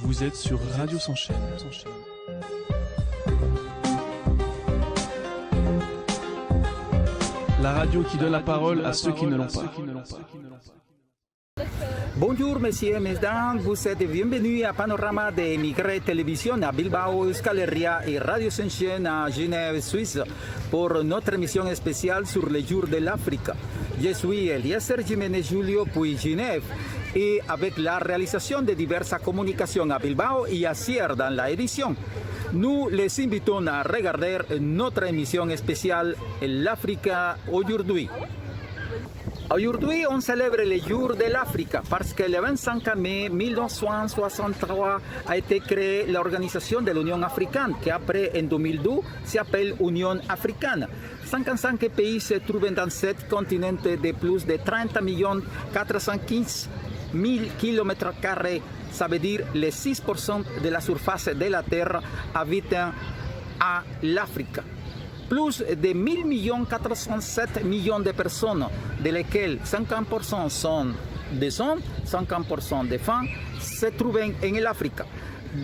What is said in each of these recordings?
Vous êtes sur Radio S'enchaîne. La radio qui donne la parole à ceux qui ne l'ont pas. Bonjour messieurs, mesdames, vous êtes bienvenus à Panorama de Migré Télévision à Bilbao, Euskal Herria et Radio S'enchaîne à Genève, Suisse, pour notre émission spéciale sur les jours de l'Afrique. Je suis Eliezer Jiménez Julio, puis Genève, et avec la réalisation de diverses communications à Bilbao et à Sierre dans la édition. Nous les invitons à regarder notre émission spéciale L'Afrique aujourd'hui. Aujourd'hui, on célèbre les jours de l'Afrique parce que le 25 mai 1963 a été créée l'Organisation de l'Union africaine qui après, en 2012, s'appelle Union africaine. 55 pays se trouvent dans cet continent de plus de 30 415 000 km². Ça veut dire les 6% de la surface de la Terre habitent à l'Afrique. Plus de 1 407 millions de personnes, de lesquelles 50% sont des hommes, 50% des femmes, se trouvent en Afrique.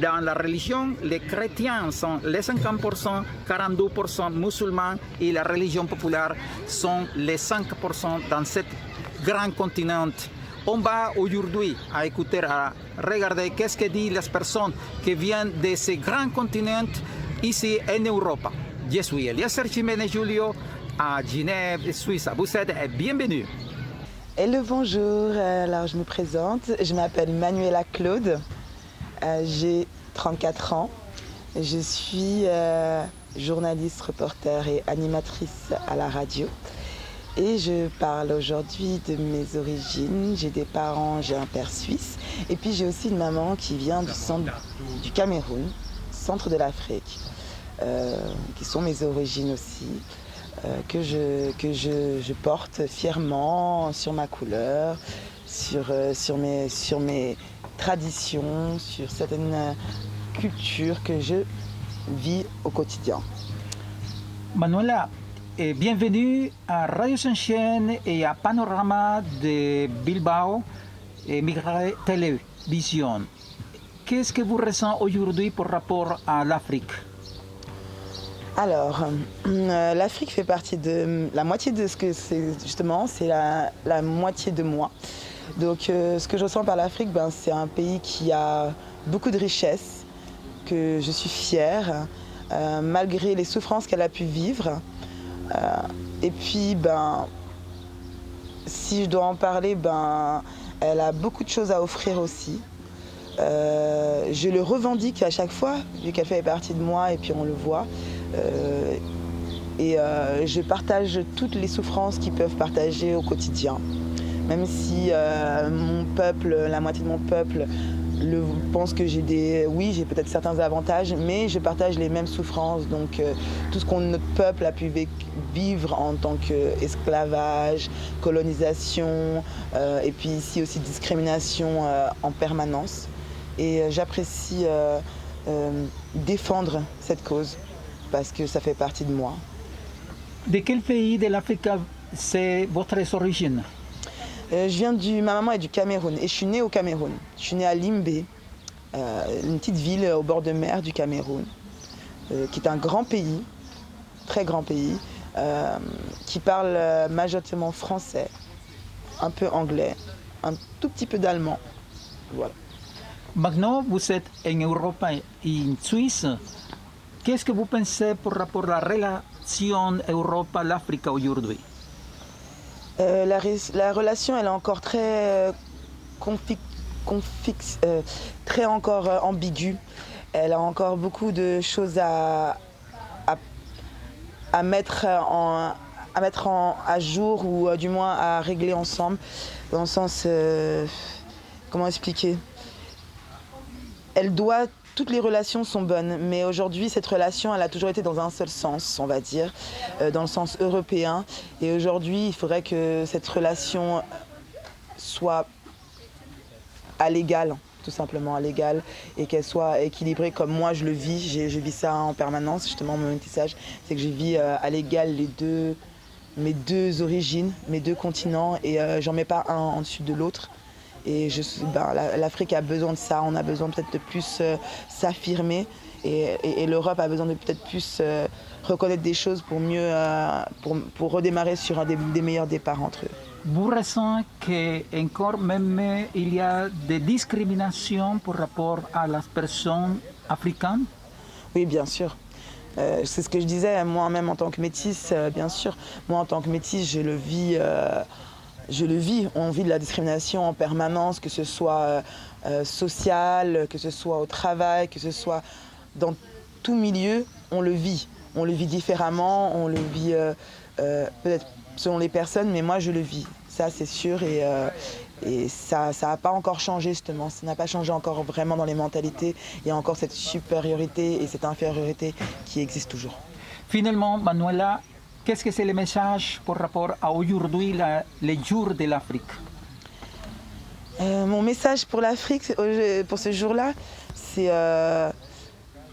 Dans la religion, les chrétiens sont les 50%, 42% musulmans et la religion populaire sont les 5% dans ce grand continent. On va aujourd'hui à écouter, à regarder qu'est-ce que disent les personnes qui viennent de ce grand continent ici en Europe. Je suis Eliezer Jiménez Julio à Genève, Suisse. Vous êtes bienvenue. Hello, bonjour. Alors, je me présente. Je m'appelle Manuela Claude. J'ai 34 ans. Je suis journaliste, reporter et animatrice à la radio. Et je parle aujourd'hui de mes origines. J'ai des parents, j'ai un père suisse. Et puis j'ai aussi une maman qui vient du centre du Cameroun, centre de l'Afrique. Qui sont mes origines aussi, que je porte fièrement sur ma couleur, sur mes traditions, sur certaines cultures que je vis au quotidien. Manuela, bienvenue à Radio S'enchaîne et à Panorama de Bilbao et Migré Télévision. Qu'est-ce que vous ressentez aujourd'hui par rapport à l'Afrique? Alors, l'Afrique fait partie de la moitié de ce que c'est justement, c'est la moitié de moi. Donc ce que je ressens par l'Afrique, c'est un pays qui a beaucoup de richesses, que je suis fière, malgré les souffrances qu'elle a pu vivre. Et puis, si je dois en parler, elle a beaucoup de choses à offrir aussi. Je le revendique à chaque fois, vu qu'elle fait partie de moi et puis on le voit. Je partage toutes les souffrances qu'ils peuvent partager au quotidien. Même si mon peuple, la moitié de mon peuple, pense que j'ai peut-être certains avantages, mais je partage les mêmes souffrances. Donc tout ce que notre peuple a pu vivre en tant qu'esclavage, colonisation, et puis ici aussi discrimination en permanence. Et j'apprécie défendre cette cause parce que ça fait partie de moi. De quel pays de l'Afrique c'est votre origine? Ma maman est du Cameroun et je suis née au Cameroun. Je suis née à Limbé, une petite ville au bord de mer du Cameroun, qui est un grand pays, très grand pays, qui parle majoritairement français, un peu anglais, un tout petit peu d'allemand. Voilà. Maintenant, vous êtes en Europe et en Suisse. Qu'est-ce que vous pensez par rapport à la relation Europe-Afrique aujourd'hui? La relation, elle est encore très très encore ambiguë. Elle a encore beaucoup de choses à mettre à jour ou du moins à régler ensemble. Dans le sens, comment expliquer? Toutes les relations sont bonnes, mais aujourd'hui, cette relation, elle a toujours été dans un seul sens, on va dire, dans le sens européen. Et aujourd'hui, il faudrait que cette relation soit à l'égal, tout simplement à l'égal, et qu'elle soit équilibrée comme moi je le vis. Je vis ça en permanence, justement, mon métissage, c'est que je vis à l'égal mes deux origines, mes deux continents, et j'en mets pas un en dessus de l'autre. Et l'Afrique a besoin de ça, on a besoin peut-être de plus s'affirmer et l'Europe a besoin de peut-être plus reconnaître des choses pour mieux pour redémarrer sur un des meilleurs départs entre eux. Vous ressentez qu'encore même il y a des discriminations par rapport à las personnes africaines? Oui, bien sûr. C'est ce que je disais, moi-même en tant que métisse, bien sûr. Moi en tant que métisse, je le vis. On vit de la discrimination en permanence, que ce soit sociale, que ce soit au travail, que ce soit dans tout milieu, on le vit. On le vit différemment, on le vit peut-être selon les personnes, mais moi je le vis. Ça c'est sûr et ça n'a pas encore changé justement. Ça n'a pas changé encore vraiment dans les mentalités. Il y a encore cette supériorité et cette infériorité qui existe toujours. Finalement, Manuela, qu'est-ce que c'est le message par rapport à aujourd'hui, les jours de l'Afrique? Mon message pour l'Afrique, pour ce jour-là, c'est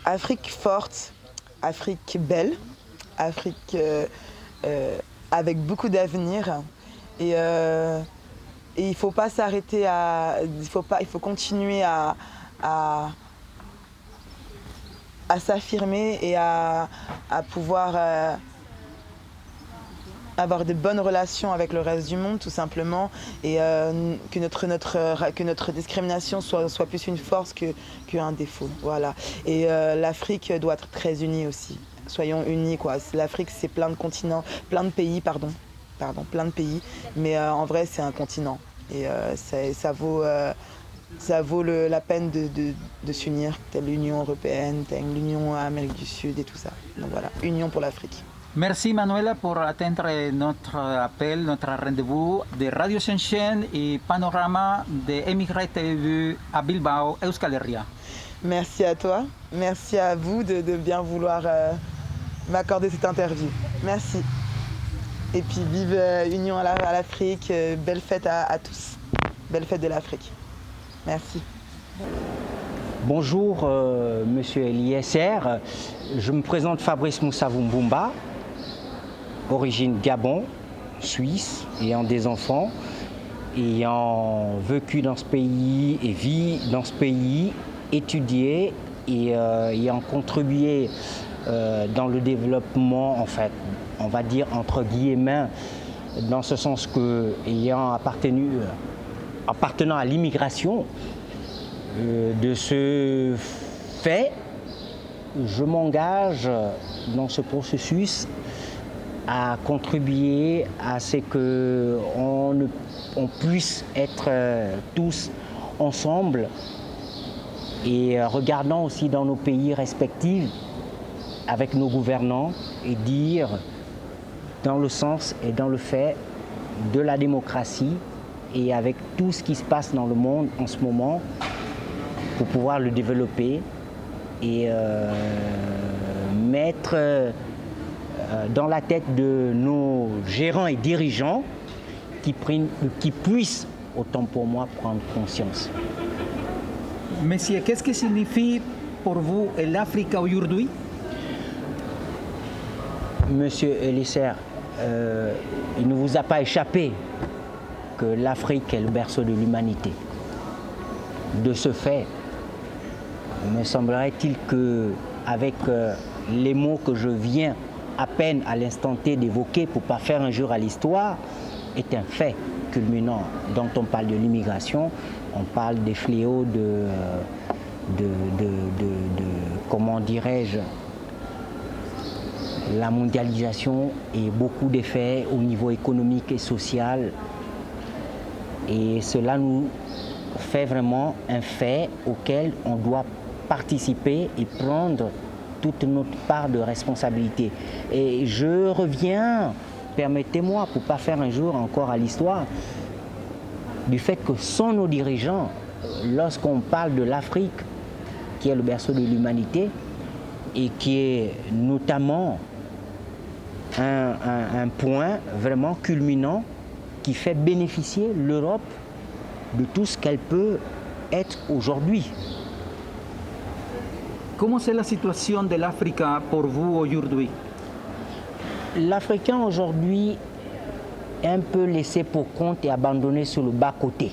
Afrique forte, Afrique belle, Afrique avec beaucoup d'avenir. Et il ne faut pas s'arrêter il faut continuer à s'affirmer et à pouvoir avoir de bonnes relations avec le reste du monde tout simplement et que notre discrimination soit plus une force qu'un défaut. Voilà. Et l'Afrique doit être très unie aussi. Soyons unis quoi. L'Afrique c'est plein de continents, plein de pays, plein de pays, mais en vrai c'est un continent et ça vaut la peine de s'unir, telle l'Union européenne, telle l'Union Amérique du Sud et tout ça. Donc voilà, union pour l'Afrique. Merci Manuela pour atteindre notre appel, notre rendez-vous de Radio Senchen et Panorama de Émigré TV à Bilbao, Euskal Herria. Merci à toi, merci à vous de bien vouloir m'accorder cette interview. Merci. Et puis vive Union à l'Afrique, belle fête à tous, belle fête de l'Afrique. Merci. Bonjour Monsieur Eliezer, je me présente Fabrice Moussa Vumbumba, origine Gabon, Suisse, ayant des enfants, ayant vécu dans ce pays et vit dans ce pays, étudié et ayant contribué dans le développement, en fait, on va dire entre guillemets, dans ce sens que, appartenant à l'immigration, de ce fait, je m'engage dans ce processus à contribuer à ce qu'on puisse être tous ensemble et regardant aussi dans nos pays respectifs avec nos gouvernants et dire dans le sens et dans le fait de la démocratie et avec tout ce qui se passe dans le monde en ce moment pour pouvoir le développer et mettre dans la tête de nos gérants et dirigeants qui puissent, autant pour moi, prendre conscience. Monsieur, qu'est-ce que signifie pour vous l'Afrique aujourd'hui? Monsieur Eliezer, il ne vous a pas échappé que l'Afrique est le berceau de l'humanité. De ce fait, me semblerait-il qu'avec les mots que je viens à peine à l'instant T d'évoquer pour ne pas faire un jour à l'histoire, est un fait culminant. Dont on parle de l'immigration, on parle des fléaux comment dirais-je, la mondialisation et beaucoup d'effets au niveau économique et social. Et cela nous fait vraiment un fait auquel on doit participer et prendre toute notre part de responsabilité. Et je reviens, permettez-moi, pour ne pas faire un jour encore à l'histoire, du fait que sont nos dirigeants, lorsqu'on parle de l'Afrique, qui est le berceau de l'humanité, et qui est notamment un point vraiment culminant qui fait bénéficier l'Europe de tout ce qu'elle peut être aujourd'hui. Comment c'est la situation de l'Afrique pour vous aujourd'hui? L'Africain aujourd'hui est un peu laissé pour compte et abandonné sur le bas-côté.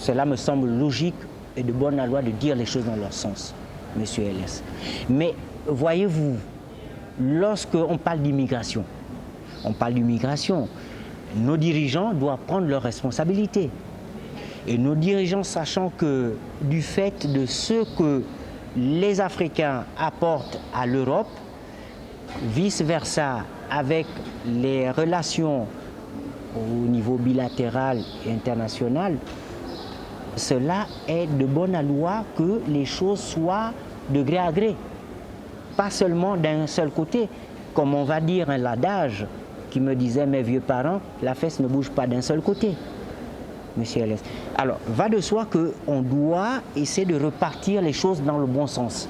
cela me semble logique et de bonne loi de dire les choses dans leur sens, Monsieur LS. Mais voyez-vous, lorsqu'on parle d'immigration, nos dirigeants doivent prendre leurs responsabilités. Et nos dirigeants, sachant que du fait de ce que les Africains apportent à l'Europe, vice-versa avec les relations au niveau bilatéral et international, cela est de bonne loi que les choses soient de gré à gré. Pas seulement d'un seul côté. Comme on va dire un adage qui me disait mes vieux parents, la fesse ne bouge pas d'un seul côté, Monsieur LS. Alors, va de soi qu'on doit essayer de repartir les choses dans le bon sens.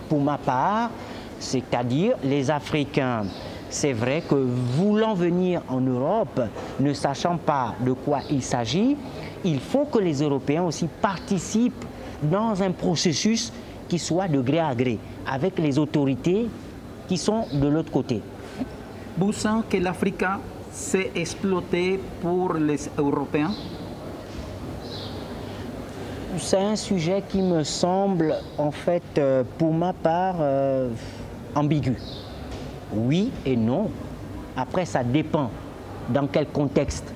Pour ma part, c'est-à-dire les Africains, c'est vrai que voulant venir en Europe, ne sachant pas de quoi il s'agit, il faut que les Européens aussi participent dans un processus qui soit de gré à gré, avec les autorités qui sont de l'autre côté. Vous sentez que l'Afrique s'est exploitée pour les Européens? C'est un sujet qui me semble, en fait, pour ma part, ambigu. Oui et non. Après, ça dépend dans quel contexte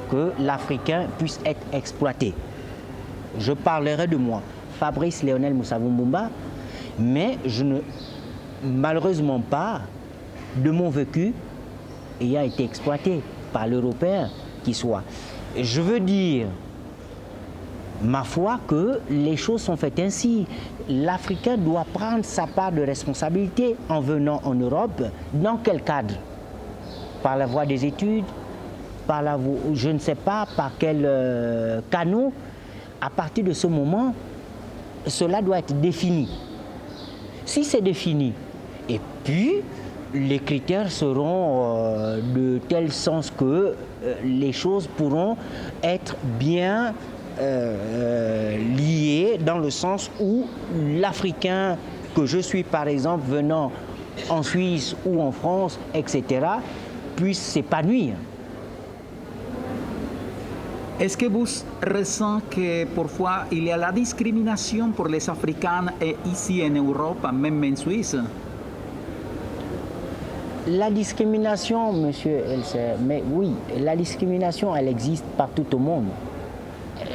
que l'Africain puisse être exploité. Je parlerai de moi, Fabrice Léonel Moussavou-Mbumba, mais je ne, malheureusement pas, de mon vécu, ayant été exploité par l'Européen qui soit. Je veux dire, ma foi, que les choses sont faites ainsi. L'Africain doit prendre sa part de responsabilité en venant en Europe. Dans quel cadre? Par la voie des études, par la voie, je ne sais pas par quel canot. À partir de ce moment, cela doit être défini. Si c'est défini, et puis les critères seront de tel sens que les choses pourront être bien liées dans le sens où l'Africain que je suis, par exemple, venant en Suisse ou en France, etc., puisse s'épanouir. Est-ce que vous ressentez que parfois il y a la discrimination pour les Africains ici en Europe, même en Suisse? La discrimination, monsieur Elser, mais oui, la discrimination, elle existe partout au monde.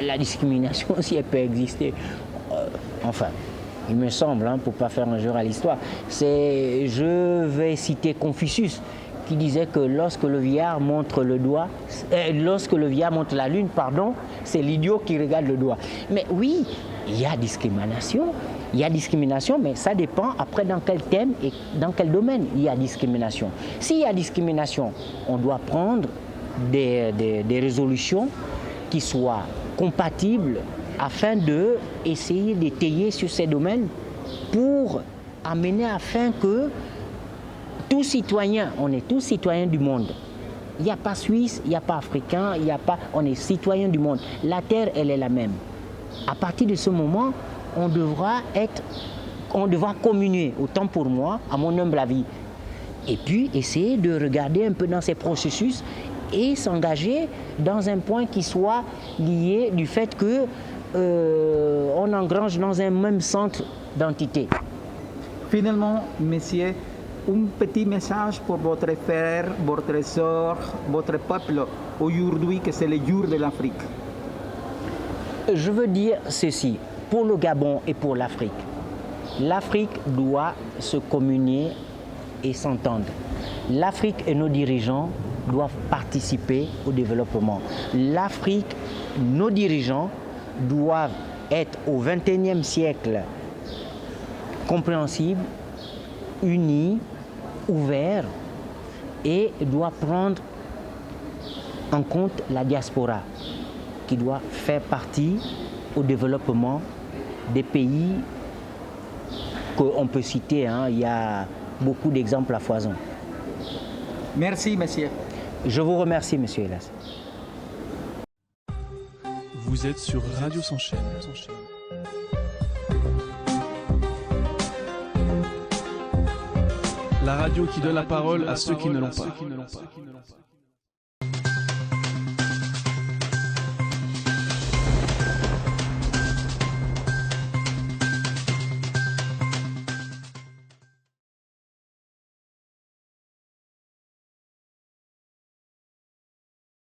La discrimination, si elle peut exister, enfin, il me semble, pour ne pas faire un jeu à l'histoire, je vais citer Confucius, qui disait que lorsque le vieillard montre le doigt, lorsque le vieillard montre la lune, pardon, c'est l'idiot qui regarde le doigt. Mais oui, il y a discrimination, mais ça dépend après dans quel thème et dans quel domaine il y a discrimination. S'il y a discrimination, on doit prendre des résolutions qui soient compatibles afin d'essayer d'étayer sur ces domaines pour amener afin que tous citoyens, on est tous citoyens du monde. Il n'y a pas Suisse, il n'y a pas Africain, on est citoyens du monde. La terre, elle est la même. À partir de ce moment, on devra communier, autant pour moi, à mon humble avis. Et puis, essayer de regarder un peu dans ces processus et s'engager dans un point qui soit lié du fait que on engrange dans un même centre d'entité. Finalement, messieurs, un petit message pour votre frère, votre sœur, votre peuple, aujourd'hui que c'est le jour de l'Afrique. Je veux dire ceci, pour le Gabon et pour l'Afrique. L'Afrique doit se communier et s'entendre. L'Afrique et nos dirigeants doivent participer au développement. L'Afrique, nos dirigeants doivent être au XXIe siècle compréhensibles, unis, ouverts et doit prendre en compte la diaspora qui doit faire partie au développement des pays qu'on peut citer. Il y a beaucoup d'exemples à foison. Merci, monsieur. Je vous remercie, monsieur Hélas. Vous êtes sur Radio S'enchaîne. La radio qui donne la parole à ceux qui ne l'ont pas.